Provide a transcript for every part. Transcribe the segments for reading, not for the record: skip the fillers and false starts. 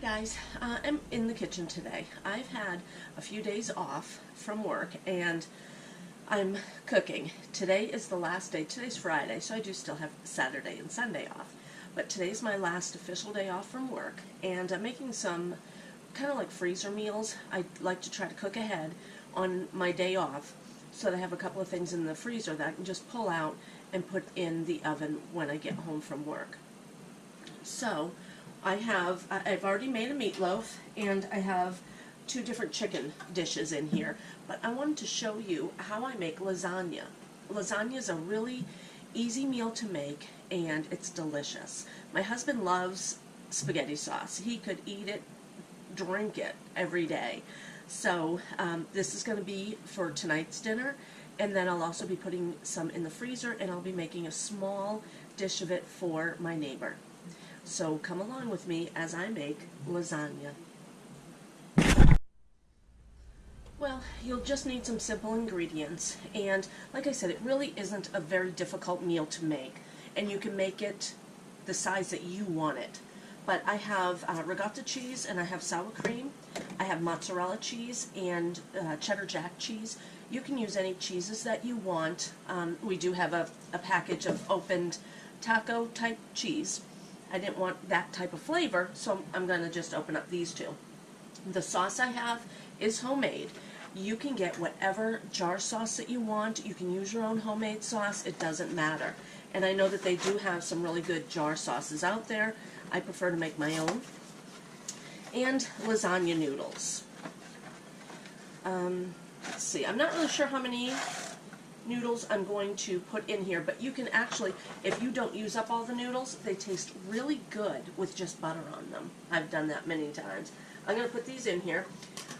Guys, I'm in the kitchen today. I've had a few days off from work and I'm cooking. Today is the last day. Today's Friday, so I do still have Saturday and Sunday off. But today's my last official day off from work, and I'm making some kind of like freezer meals. I like to try to cook ahead on my day off so that I have a couple of things in the freezer that I can just pull out and put in the oven when I get home from work. So I've already made a meatloaf, and I have two different chicken dishes in here, but I wanted to show you how I make lasagna. Lasagna is a really easy meal to make, and it's delicious. My husband loves spaghetti sauce. He could eat it, drink it every day. So this is going to be for tonight's dinner, and then I'll also be putting some in the freezer, and I'll be making a small dish of it for my neighbor. So come along with me as I make lasagna. Well, you'll just need some simple ingredients, and like I said, it really isn't a very difficult meal to make, and you can make it the size that you want it. But I have ricotta cheese, and I have sour cream. I have mozzarella cheese and cheddar jack cheese. You can use any cheeses that you want. We do have a package of opened taco type cheese. I didn't want that type of flavor, so I'm going to just open up these two. The sauce I have is homemade. You can get whatever jar sauce that you want. You can use your own homemade sauce. It doesn't matter. And I know that they do have some really good jar sauces out there. I prefer to make my own. And lasagna noodles. Let's see. I'm not really sure how many noodles I'm going to put in here, but you can actually, if you don't use up all the noodles, they taste really good with just butter on them. I've done that many times. I'm going to put these in here.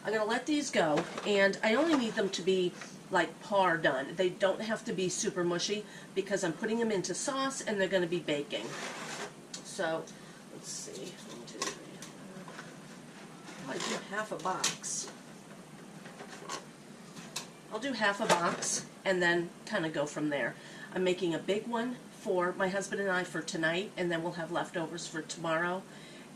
I'm going to let these go, and I only need them to be like par done. They don't have to be super mushy because I'm putting them into sauce and they're going to be baking. So, let's see. 1, 2, 3, 4. I'll do half a box. I'll do half a box and then kind of go from there. I'm making a big one for my husband and I for tonight, and then we'll have leftovers for tomorrow.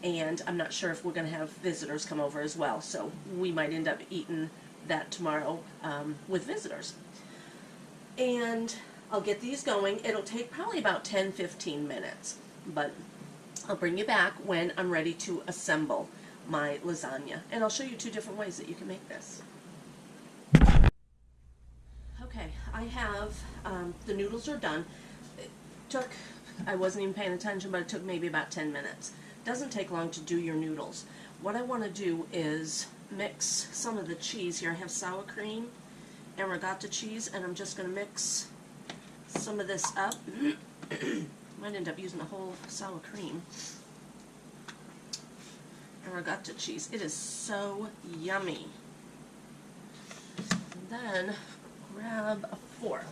And I'm not sure if we're going to have visitors come over as well, so we might end up eating that tomorrow with visitors. And I'll get these going. It'll take probably about 10-15 minutes, but I'll bring you back when I'm ready to assemble my lasagna. And I'll show you two different ways that you can make this. Okay, I have, the noodles are done. It took, I wasn't even paying attention, but it took maybe about 10 minutes. Doesn't take long to do your noodles. What I want to do is mix some of the cheese here. I have sour cream and ricotta cheese, and I'm just going to mix some of this up. Might end up using the whole sour cream and ricotta cheese. It is so yummy. And then grab a fork.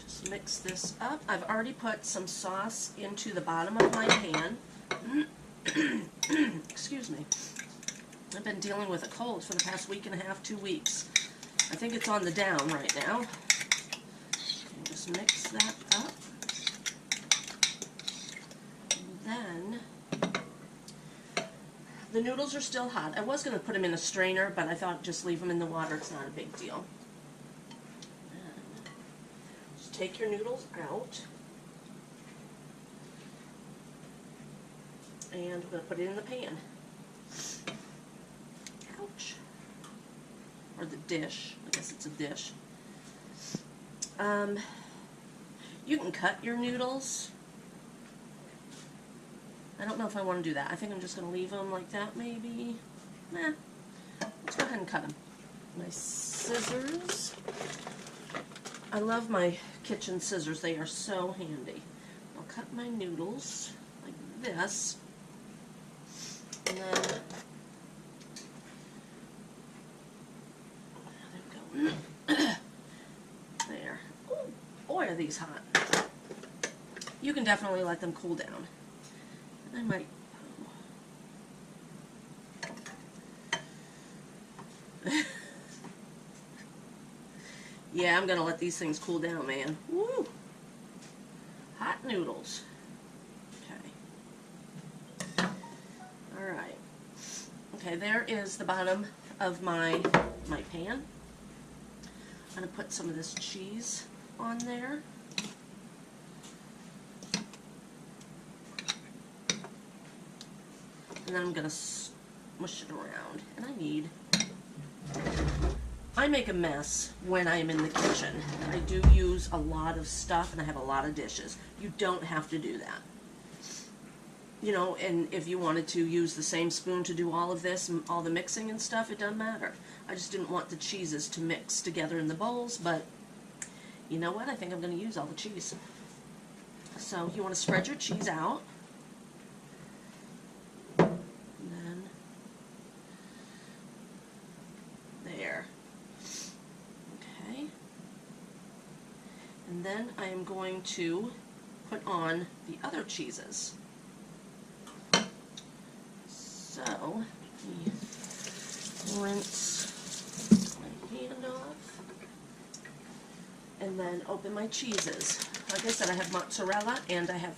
Just mix this up. I've already put some sauce into the bottom of my pan. Excuse me. I've been dealing with a cold for the past week and a half, 2 weeks. I think it's on the down right now. And just mix that up. And then the noodles are still hot. I was going to put them in a strainer, but I thought just leave them in the water. It's not a big deal. And just take your noodles out. And we're going to put it in the pan. Ouch. Or the dish. I guess it's a dish. You can cut your noodles. I don't know if I want to do that. I think I'm just going to leave them like that, maybe. Nah. Let's go ahead and cut them. My scissors. I love my kitchen scissors. They are so handy. I'll cut my noodles like this. And then, there we go. There. Ooh, boy, are these hot. You can definitely let them cool down. I might. Yeah, I'm going to let these things cool down, man. Woo! Hot noodles. Okay, there is the bottom of my pan. I'm going to put some of this cheese on there. And then I'm going to smush it around. And I make a mess when I'm in the kitchen. I do use a lot of stuff and I have a lot of dishes. You don't have to do that. You know, and if you wanted to use the same spoon to do all of this, all the mixing and stuff, it doesn't matter. I just didn't want the cheeses to mix together in the bowls, but you know what? I think I'm going to use all the cheese. So you want to spread your cheese out. And then, there. Okay. And then I am going to put on the other cheeses. So, let me rinse my hand off, and then open my cheeses. Like I said, I have mozzarella and I have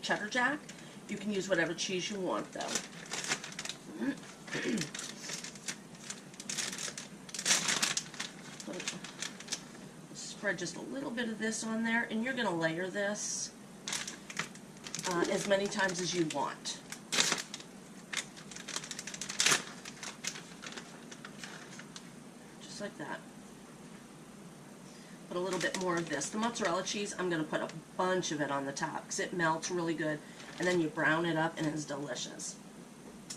cheddar jack. You can use whatever cheese you want, though. Spread just a little bit of this on there, and you're going to layer this as many times as you want. Like that. Put a little bit more of this. The mozzarella cheese, I'm going to put a bunch of it on the top because it melts really good, and then you brown it up and it's delicious.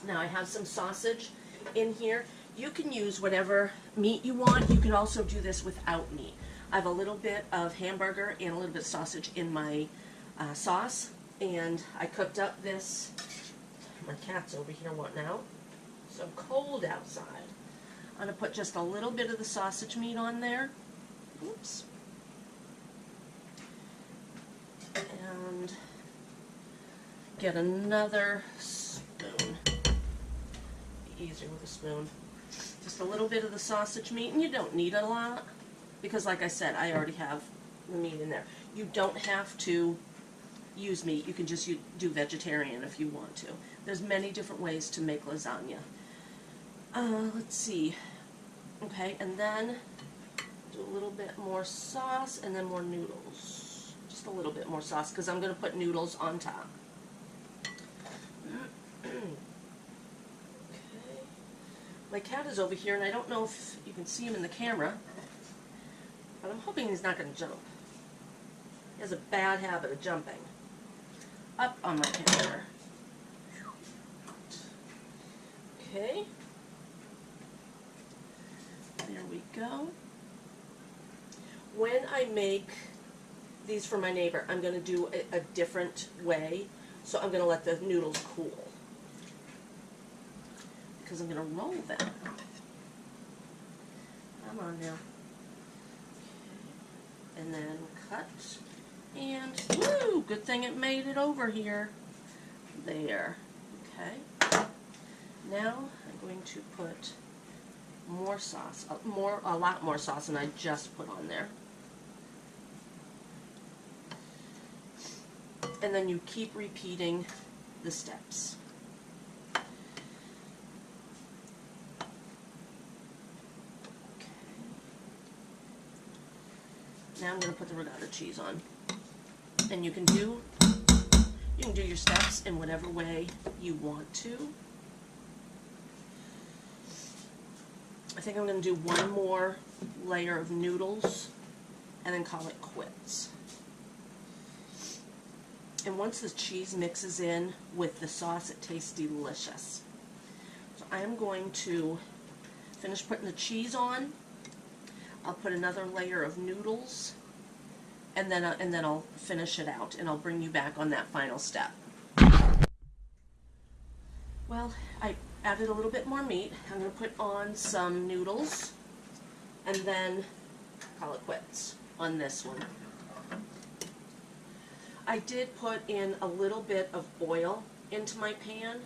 Now I have some sausage in here. You can use whatever meat you want. You can also do this without meat. I have a little bit of hamburger and a little bit of sausage in my sauce, and I cooked up this. My cat's over here wanting out. So cold outside. I'm going to put just a little bit of the sausage meat on there. Oops. And get another spoon. Be easier with a spoon. Just a little bit of the sausage meat, and you don't need a lot because, like I said, I already have the meat in there. You don't have to use meat. You can just do vegetarian if you want to. There's many different ways to make lasagna. Let's see. Okay, and then do a little bit more sauce and then more noodles. Just a little bit more sauce because I'm going to put noodles on top. Okay. My cat is over here, and I don't know if you can see him in the camera, but I'm hoping he's not going to jump. He has a bad habit of jumping up on my counter. Okay. There we go. When I make these for my neighbor, I'm going to do a different way. So I'm going to let the noodles cool. Because I'm going to roll them. Come on now. Okay. And then cut. And, woo! Good thing it made it over here. There. Okay. Now I'm going to put more sauce, a lot more sauce than I just put on there. And then you keep repeating the steps. Okay. Now I'm going to put the ricotta cheese on. And you can do your steps in whatever way you want to. I think I'm going to do one more layer of noodles and then call it quits. And once the cheese mixes in with the sauce, it tastes delicious. So I am going to finish putting the cheese on. I'll put another layer of noodles, and then I'll finish it out, and I'll bring you back on that final step. Well, I added a little bit more meat. I'm going to put on some noodles and then call it quits on this one. I did put in a little bit of oil into my pan.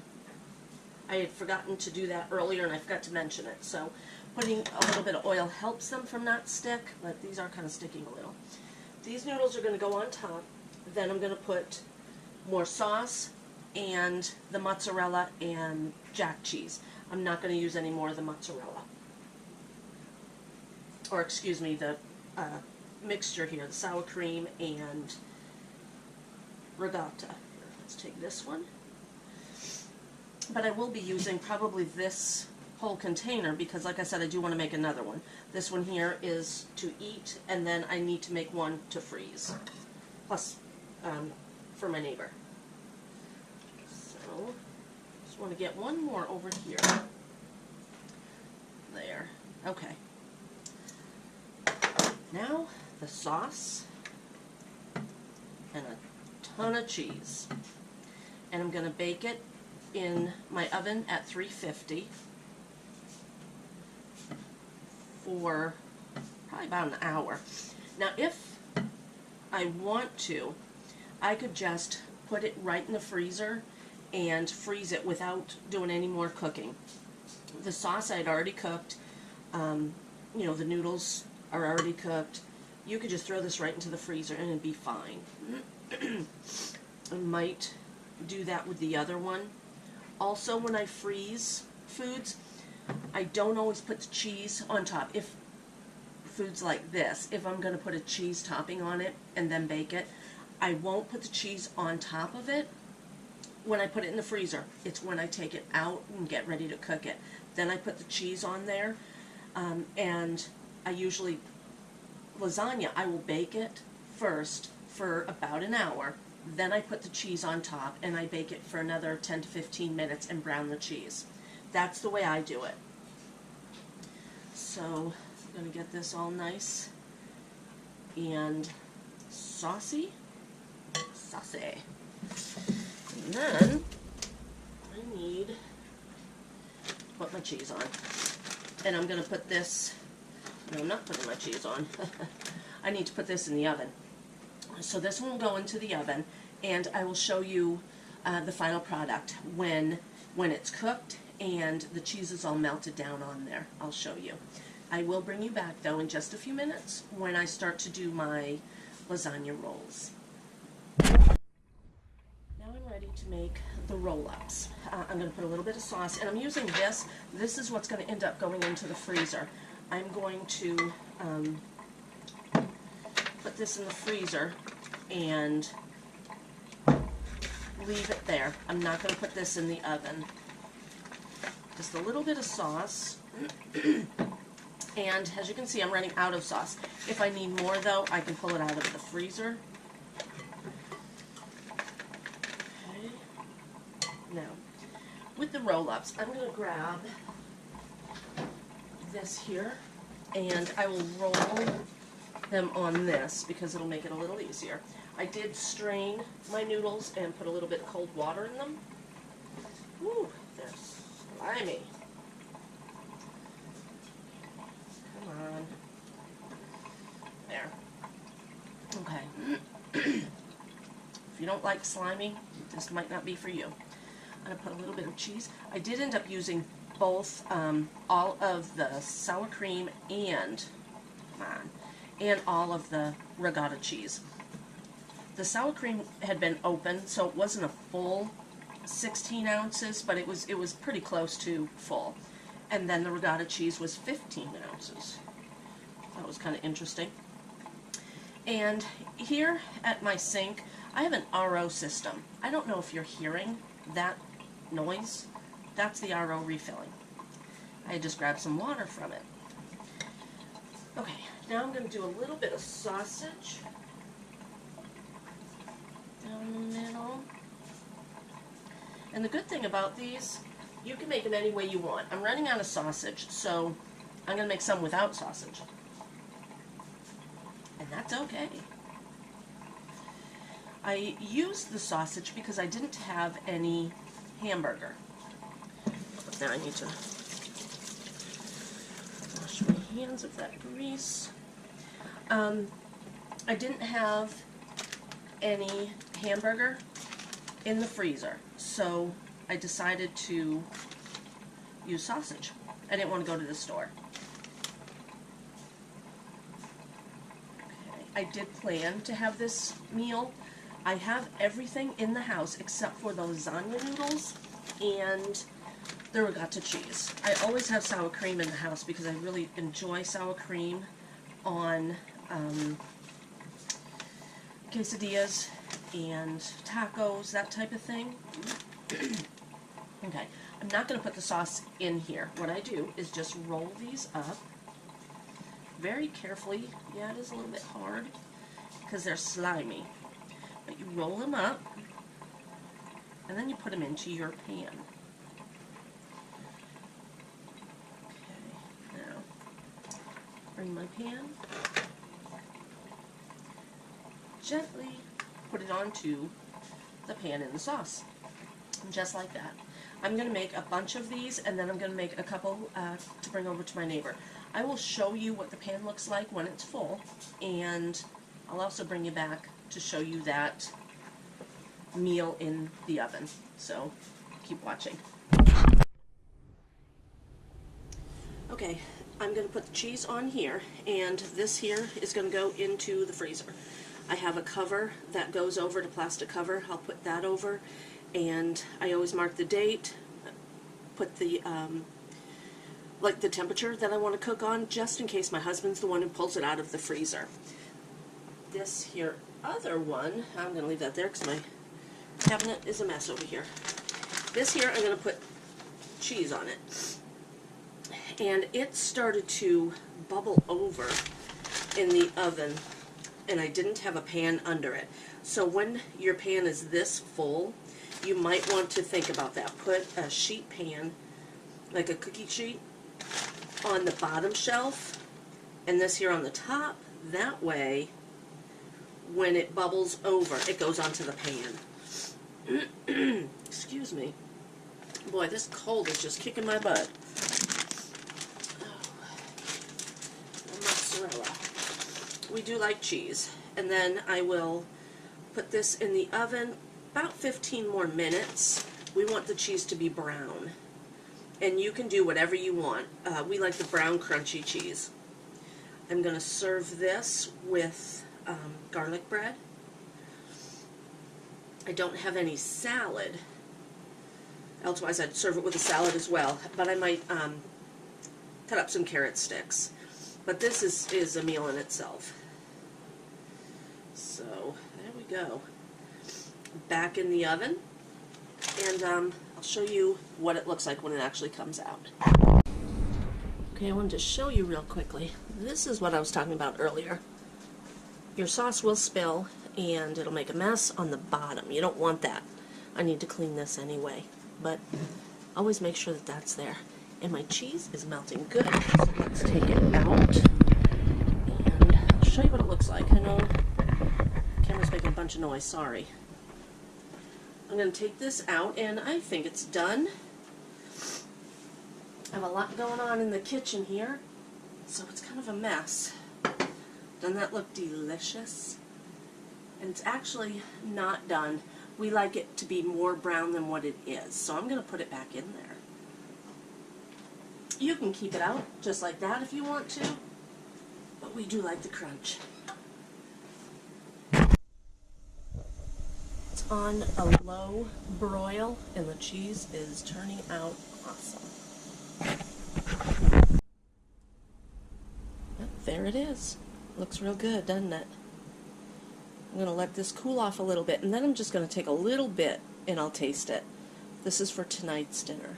I had forgotten to do that earlier and I forgot to mention it. So putting a little bit of oil helps them from not stick, but these are kind of sticking a little. These noodles are going to go on top. Then I'm going to put more sauce and the mozzarella and jack cheese. I'm not going to use any more of the mozzarella. Or excuse me, the mixture here, the sour cream and ricotta. Let's take this one. But I will be using probably this whole container because, like I said, I do want to make another one. This one here is to eat, and then I need to make one to freeze. Plus, for my neighbor. So, just want to get one more over here. There. Okay. Now, the sauce and a ton of cheese. And I'm going to bake it in my oven at 350 for probably about an hour. Now, if I want to, I could just put it right in the freezer and freeze it without doing any more cooking. The sauce I had already cooked. You know, the noodles are already cooked. You could just throw this right into the freezer and it'd be fine. I might do that with the other one. Also, when I freeze foods, I don't always put the cheese on top. If foods like this, if I'm going to put a cheese topping on it and then bake it, I won't put the cheese on top of it when I put it in the freezer. It's when I take it out and get ready to cook it. Then I put the cheese on there, and I usually, lasagna, I will bake it first for about an hour. Then I put the cheese on top and I bake it for another 10 to 15 minutes and brown the cheese. That's the way I do it. So I'm going to get this all nice and saucy. And then I need to put my cheese on. And I'm going to put this, no, I'm not putting my cheese on. I need to put this in the oven. So this one will go into the oven, and I will show you the final product when it's cooked and the cheese is all melted down on there. I'll show you. I will bring you back, though, in just a few minutes when I start to do my lasagna rolls. Now I'm ready to make the roll-ups. I'm going to put a little bit of sauce, and I'm using this. This is what's going to end up going into the freezer. I'm going to put this in the freezer and leave it there. I'm not going to put this in the oven. Just a little bit of sauce. And as you can see, I'm running out of sauce. If I need more, though, I can pull it out of the freezer. Okay. Now, with the roll-ups, I'm going to grab this here, and I will roll them on this because it'll make it a little easier. I did strain my noodles and put a little bit of cold water in them. Woo, they're slimy. Come on. There. Okay. If you don't like slimy, this might not be for you. I'm going to put a little bit of cheese. I did end up using both all of the sour cream and, and all of the ricotta cheese. The sour cream had been open, so it wasn't a full 16 ounces, but it was pretty close to full. And then the ricotta cheese was 15 ounces. That was kind of interesting. And here at my sink, I have an RO system. I don't know if you're hearing that noise. That's the RO refilling. I just grabbed some water from it. Okay, now I'm going to do a little bit of sausage down the middle. And the good thing about these, you can make them any way you want. I'm running out of sausage, so I'm going to make some without sausage. And that's okay. I used the sausage because I didn't have any hamburger. But now I need to wash my hands of that grease. I didn't have any hamburger in the freezer, so I decided to use sausage. I didn't want to go to the store. Okay. I did plan to have this meal. I have everything in the house except for the lasagna noodles and the ricotta cheese. I always have sour cream in the house because I really enjoy sour cream on quesadillas and tacos, that type of thing. Okay, I'm not going to put the sauce in here. What I do is just roll these up very carefully. Yeah, it is a little bit hard because they're slimy. But you roll them up and then you put them into your pan. Okay, now bring my pan, gently put it onto the pan in the sauce, just like that. I'm going to make a bunch of these, and then I'm going to make a couple to bring over to my neighbor. I will show you what the pan looks like when it's full, and I'll also bring you back to show you that meal in the oven. So keep watching. Okay, I'm going to put the cheese on here, and this here is going to go into the freezer. I have a cover that goes over, the plastic cover. I'll put that over, and I always mark the date, put the like the temperature that I want to cook on, just in case my husband's the one who pulls it out of the freezer. This here other one, I'm going to leave that there because my cabinet is a mess over here. This here, I'm going to put cheese on it. And it started to bubble over in the oven, and I didn't have a pan under it. So when your pan is this full, you might want to think about that. Put a sheet pan, like a cookie sheet, on the bottom shelf, and this here on the top. That way, when it bubbles over, it goes onto the pan. Excuse me. Boy, this cold is just kicking my butt. Mozzarella. We do like cheese. And then I will put this in the oven about 15 more minutes. We want the cheese to be brown. And you can do whatever you want. We like the brown crunchy cheese. I'm going to serve this with garlic bread. I don't have any salad. Elsewise, I'd serve it with a salad as well. But I might cut up some carrot sticks. But this is a meal in itself. So, there we go. Back in the oven. And I'll show you what it looks like when it actually comes out. Okay, I wanted to show you real quickly. This is what I was talking about earlier. Your sauce will spill, and it'll make a mess on the bottom. You don't want that. I need to clean this anyway. But always make sure that that's there. And my cheese is melting good. So let's take it out. And I'll show you what it looks like. I know the camera's making a bunch of noise. Sorry. I'm going to take this out, and I think it's done. I have a lot going on in the kitchen here, so it's kind of a mess. Doesn't that look delicious? And it's actually not done. We like it to be more brown than what it is, so I'm going to put it back in there. You can keep it out just like that if you want to, but we do like the crunch. It's on a low broil, and the cheese is turning out awesome. Yep, there it is. Looks real good, doesn't it? I'm going to let this cool off a little bit, and then I'm just going to take a little bit and I'll taste it. This is for tonight's dinner.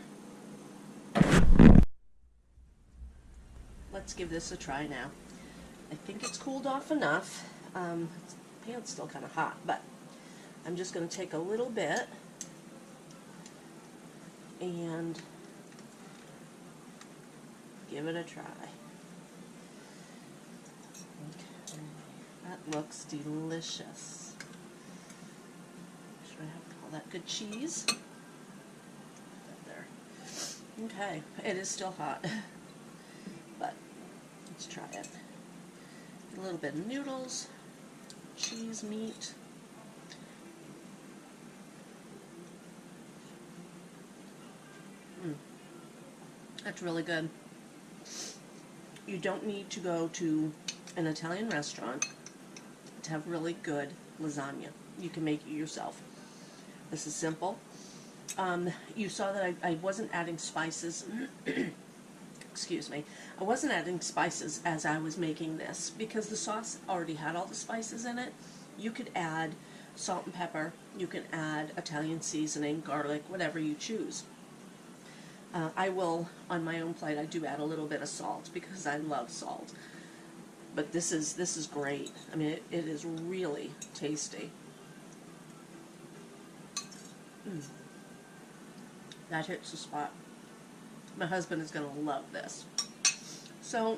Let's give this a try now. I think it's cooled off enough. The pan's still kind of hot, but I'm just going to take a little bit and give it a try. Okay. That looks delicious. Make sure I have all that good cheese. Put that there. Okay, it is still hot, but let's try it. A little bit of noodles, cheese, meat. That's really good. You don't need to go to an Italian restaurant to have really good lasagna. You can make it yourself. This is simple. You saw that I wasn't adding spices. Excuse me. I wasn't adding spices as I was making this because the sauce already had all the spices in it. You could add salt and pepper. You can add Italian seasoning, garlic, whatever you choose. I will, on my own plate, I do add a little bit of salt because I love salt. But this is great. I mean, it is really tasty. That hits the spot. My husband is going to love this. So,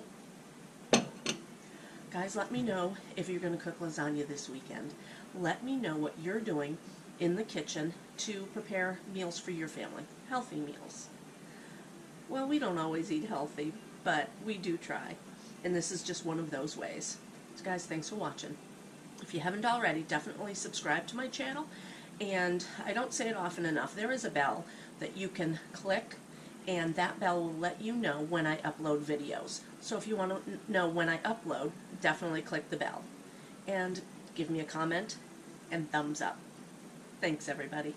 guys, let me know if you're going to cook lasagna this weekend. Let me know what you're doing in the kitchen to prepare meals for your family. Healthy meals. Well, we don't always eat healthy, but we do try. And this is just one of those ways. So guys, thanks for watching. If you haven't already, definitely subscribe to my channel. And I don't say it often enough, there is a bell that you can click, and that bell will let you know when I upload videos. So if you want to know when I upload, definitely click the bell. And give me a comment and thumbs up. Thanks, everybody.